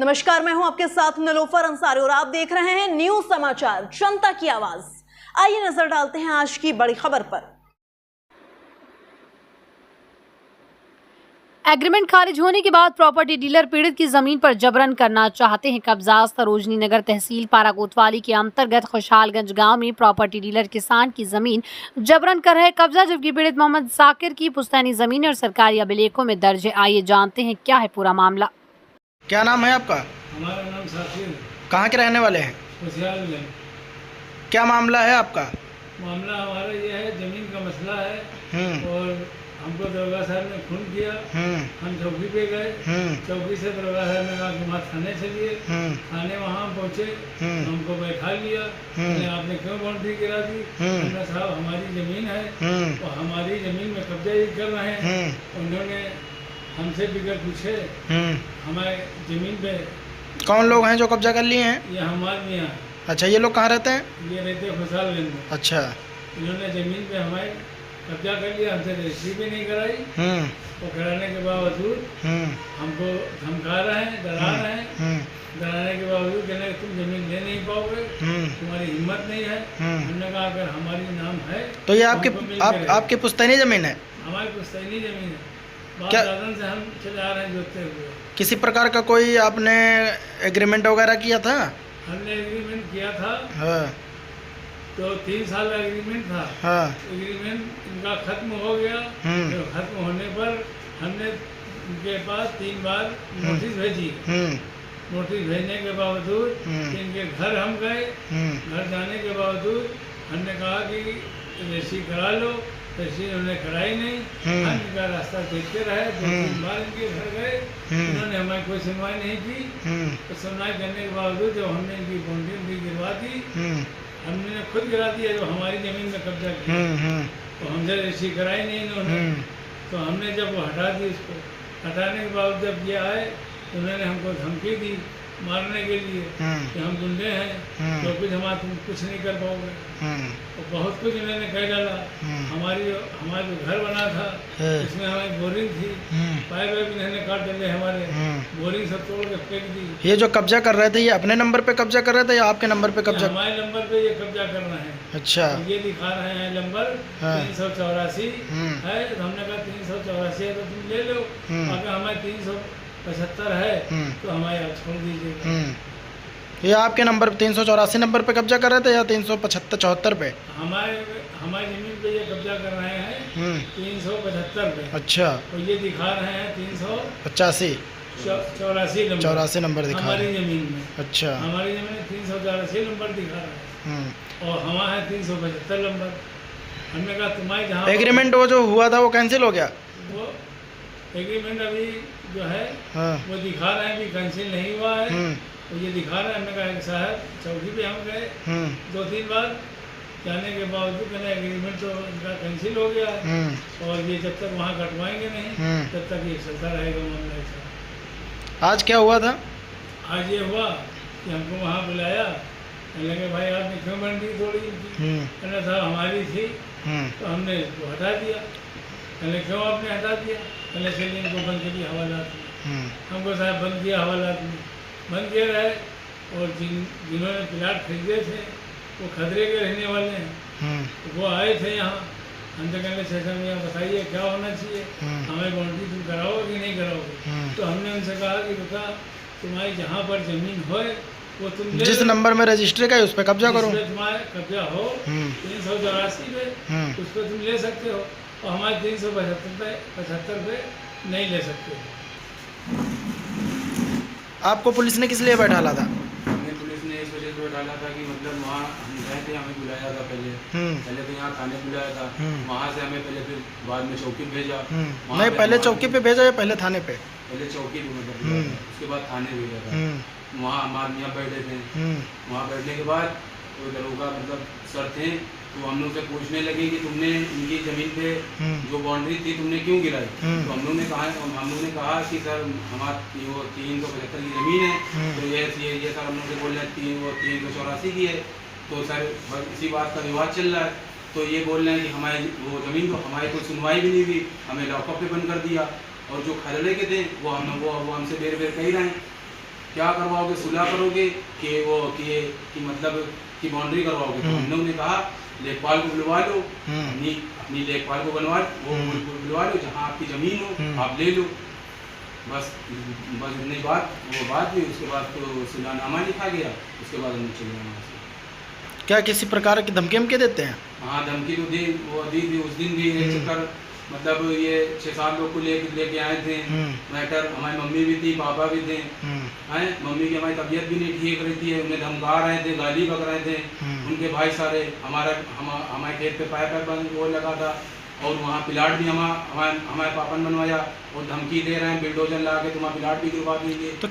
नमस्कार, मैं हूं आपके साथ निलोफर अंसारी और आप देख रहे हैं न्यूज समाचार जनता की आवाज। आइए नजर डालते हैं आज की बड़ी खबर पर। एग्रीमेंट खारिज होने के बाद प्रॉपर्टी डीलर पीड़ित की जमीन पर जबरन करना चाहते हैं कब्जा। सरोजनी नगर तहसील पारा कोतवाली के अंतर्गत खुशहालगंज गांव में प्रॉपर्टी डीलर किसान की जमीन जबरन कर है कब्जा, जबकि पीड़ित मोहम्मद साकिर की पुश्तैनी जमीन और सरकारी अभिलेखों में दर्ज है। आइए जानते हैं क्या है पूरा मामला। क्या नाम है आपका? हमारा नाम साकिर। कहाँ के रहने वाले हैं? खुशहालगंज। क्या मामला है आपका? मामला हमारा ये है, जमीन का मसला है और हमको दरोगा साहब ने फोन किया। हम चौकी पे गए। चौकी से दरोगा साहब ने कहा कि वहाँ थाने चलिए। थाने वहाँ हम पहुँचे, हमको बैठा लिया। आपने क्यों बाउंड्री गिरा दी? हमने साहब हमारी जमीन है और हमारी जमीन में कब्जा ये कर रहे हैं। उन्होंने हमसे बिगड़ पूछे हमारे जमीन पे कौन लोग हैं जो कब्जा कर लिए हैं? ये हमारे मियाँ। अच्छा, ये लोग कहाँ रहते हैं? ये रहते खुशहालगंज में। अच्छा, इन्होंने जमीन पे हमारे कब्जा कर लिया, हमसे रजिस्ट्री भी नहीं कराई और कराने के बावजूद हमको धमका रहे हैं, डरा रहे हैं। डराने के बावजूद कहने कि तुम जमीन ले नहीं पाओगे, तुम्हारी हिम्मत नहीं है। हमने कहा अगर हमारी नाम है तो ये आपकी पुश्तैनी जमीन है? हमारी पुश्तैनी जमीन है। क्या से हम चले आ रहे हैं जोतते हुए। किसी प्रकार का कोई आपने एग्रीमेंट वगैरह किया था? हमने एग्रीमेंट किया था। हाँ। तो 3 साल का एग्रीमेंट था। हाँ। एग्रीमेंट इनका खत्म हो गया। तो खत्म होने पर हमने इनके पास 3 बार नोटिस भेजी। नोटिस भेजने के बावजूद इनके घर हम गए। घर जाने के बावजूद हमने कहा कि रजिस्ट्री करा लो, रजिस्ट्री उन्होंने कराई नहीं। हम इनका रास्ता देखते रहे। 2-3 बार इनके घर गए, इन्होंने हमारी कोई सुनवाई नहीं की। तो सुनवाई करने के बावजूद जब हमने इनकी बाउंड्री गिरवा दी, हमने खुद गिरा दिया जो हमारी जमीन में कब्जा किया। तो हमसे रजिस्ट्री कराई नहीं इन्होंने। तो हमने जब वो हटा दी, उसको हटाने के बाद जब ये आए तो उन्होंने हमको धमकी दी मारने के लिए कि हम गुंडे हैं, तो कुछ हमारा तुम कुछ नहीं कर पाओगे। और बहुत कुछ इन्होंने कह डाला। हमारा जो घर बना था उसमें हमारी बोरिंग थी, पाइप वाइप इन्होंने काट डाले, हमारे बोरिंग सब तोड़ के फेंक दी। ये जो कब्जा कर रहे थे ये अपने नंबर पे कब्जा कर रहे थे या आपके नंबर पे कब्जा? हमारे नंबर पे ये कब्जा कर रहे हैं। अच्छा, ये दिखा रहे हैं नंबर 384 है। तो हमने कहा 384 है तो तुम ले लो, अगर हमारे 375 है तो हमारे आप छोड़ दीजिए। ये आपके नंबर 384 नंबर पे कब्जा कर रहे थे या 375-74 पे? हमारी जमीन पे ये कब्जा कर रहे हैं 375 पे। अच्छा, और ये दिखा रहे हैं 385 84 नंबर दिखा हमारी रहे हैं। जमीन में। अच्छा, हमारी जमीन में 384 नंबर दिखा रहे हैं और हमारा है 375 नंबर। हमने कहा तुम्हारे जहाँ एग्रीमेंट वो जो हुआ था वो कैंसिल हो गया? वो एग्रीमेंट अभी जो है हाँ। वो दिखा रहे हैं कि कैंसिल नहीं हुआ है। तो ये दिखा रहे हैं। हमने कहा साहब चौकी पे हम गए 2-3 बार, जाने के बावजूद मैंने एग्रीमेंट तो इनका कैंसिल हो गया है और ये जब तक वहाँ कटवाएंगे नहीं तब तक ये चलता रहेगा मामला ऐसा। आज क्या हुआ था? आज ये हुआ कि हमको वहाँ बुलाया, लगे भाई आपने क्यों बाउंड्री तोड़ी? कहना साहब हमारी थी तो हमने इसको हटा दिया। कहने क्यों आपने हटा दिया? कहने चलिए इनको बंद करिए हवालात में। हमको साहब बंद किया हवालात में, बंद किया रहे। और जिन्होंने प्लाट खरीदे थे वो खतरे के रहने वाले हैं, तो वो आए थे यहाँ। हम तो कहने सेशन में बताइए क्या होना चाहिए, हमें बाउंड्री तुम कराओगे कि नहीं कराओगे? तो हमने उनसे कहा कि बेटा तुम्हारी जहाँ पर ज़मीन हो वो तुम जिस नंबर में रजिस्ट्री का है उस पर कब्जा करो। तुम्हारा कब्जा हो 384 पे उस पर तुम ले सकते हो और हमारे 375 पे नहीं ले सकते। आपको पुलिस ने किस लिए बैठाला था? हमें पुलिस ने इस वजह से बैठाला था कि मतलब वहाँ हम गए थे, हमें बुलाया था पहले तो यहाँ थाने बुलाया था। वहाँ से हमें पहले फिर बाद में चौकी पे भेजा। नहीं, पहले चौकी पे भेजा या पहले थाने पे? पहले चौकी पे मतलब उसके बाद थाने भेजा था। वहाँ हमारे यहाँ बैठे थे। वहाँ बैठने के बाद तो दरोगा मतलब सर थे, तो हम लोग से पूछने लगे कि तुमने इनकी ज़मीन पे जो बाउंड्री थी तुमने क्यों गिराई? तो हम लोग ने कहा कि सर हमारी वो 375 की ज़मीन है, तो ये सर हम लोग से बोल रहे हैं वो 384 की है। तो सर इसी बात का विवाद चल रहा है। तो ये बोल रहे हैं कि हमारी वो ज़मीन को हमारी कोई सुनवाई भी नहीं हुई, हमें लॉकअप पे बंद कर दिया। और जो खरीदे के थे वो हमसे बेर कह रहे हैं क्या करवाओगे, सुलह करोगे कि वो कि मतलब कि बाउंड्री करवाओगे? तो हम लोग ने कहा लेखपाल को बुलवा लो, अपनी लेखपाल को बनवा वो बुलवा लो, जहाँ आपकी ज़मीन हो आप ले लो। बस इतनी बात वो बात हुई। उसके बाद तो सुलहनामा लिखा गया, उसके बाद हम चले गए वहाँ से। क्या किसी प्रकार की धमकी देते हैं? हाँ, धमकी तो दी, वो दी थी उस दिन भी एक चक्कर, मतलब ये 6-7 लोग को लेके आए थे मैटर। हमारी मम्मी भी थी, पापा भी थे हैं। मम्मी की हमारी तबीयत भी नहीं ठीक रहती है, उन्हें धमका रहे थे, गाली बक रहे थे उनके भाई सारे। हमारे खेत पे पाइप बंद वो लगा था और वहाँ प्लाट भी हमारे पापा ने बनवाया और धमकी दे रहे हैं बिल्डोजर ला के तुम्हारा प्लाट भी गिरवा देंगे। तो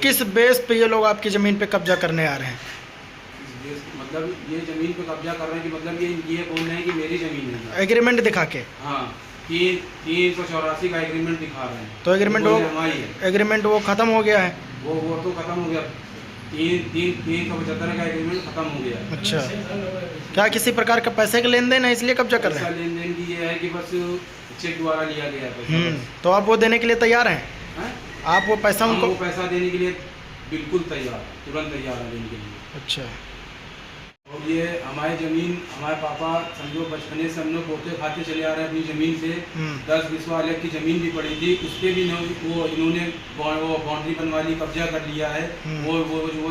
किस बेस पे ये लोग आपकी ज़मीन पे कब्जा करने आ रहे हैं? मतलब ये ज़मीन पे कब्जा कर रहे हैं कि मतलब ये बोल रहे हैं कि मेरी ज़मीन है, एग्रीमेंट दिखा के। हाँ, 384 का एग्रीमेंट दिखा रहे हैं। तो एग्रीमेंट वो ख़त्म हो गया है? वो तो ख़त्म हो गया, 375 का एग्रीमेंट ख़त्म हो गया। अच्छा, क्या किसी प्रकार का पैसे का लेन देन है इसलिए कब्जा कर रहे हैं? लेन देन की ये है कि बस चेक द्वारा लिया गया पैसा। तो आप वो देने के लिए तैयार हैं? आप वो पैसा उनको? वो पैसा देने के लिए बिल्कुल तैयार, तुरंत तैयार है देने के लिए। अच्छा। और ये हमारी ज़मीन, हमारे पापा समझो बचपने से हम लोग बोते खाते चले आ रहे हैं अपनी ज़मीन से। 10 बिस्वा अलग की ज़मीन भी पड़ी थी, उस पर भी इन्होंने वो बाउंड्री बनवा ली, कब्जा कर लिया है। वो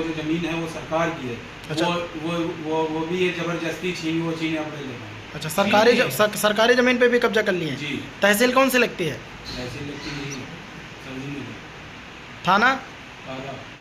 जो ज़मीन है वो सरकार की है। अच्छा। वो भी ये ज़बरदस्ती छीने अपने ले। अच्छा, सरकारी ज़मीन पे भी कब्जा कर लिए? जी। तहसील कौन सी लगती है? ऐसे लगती नहीं, समझी नहीं। थाना?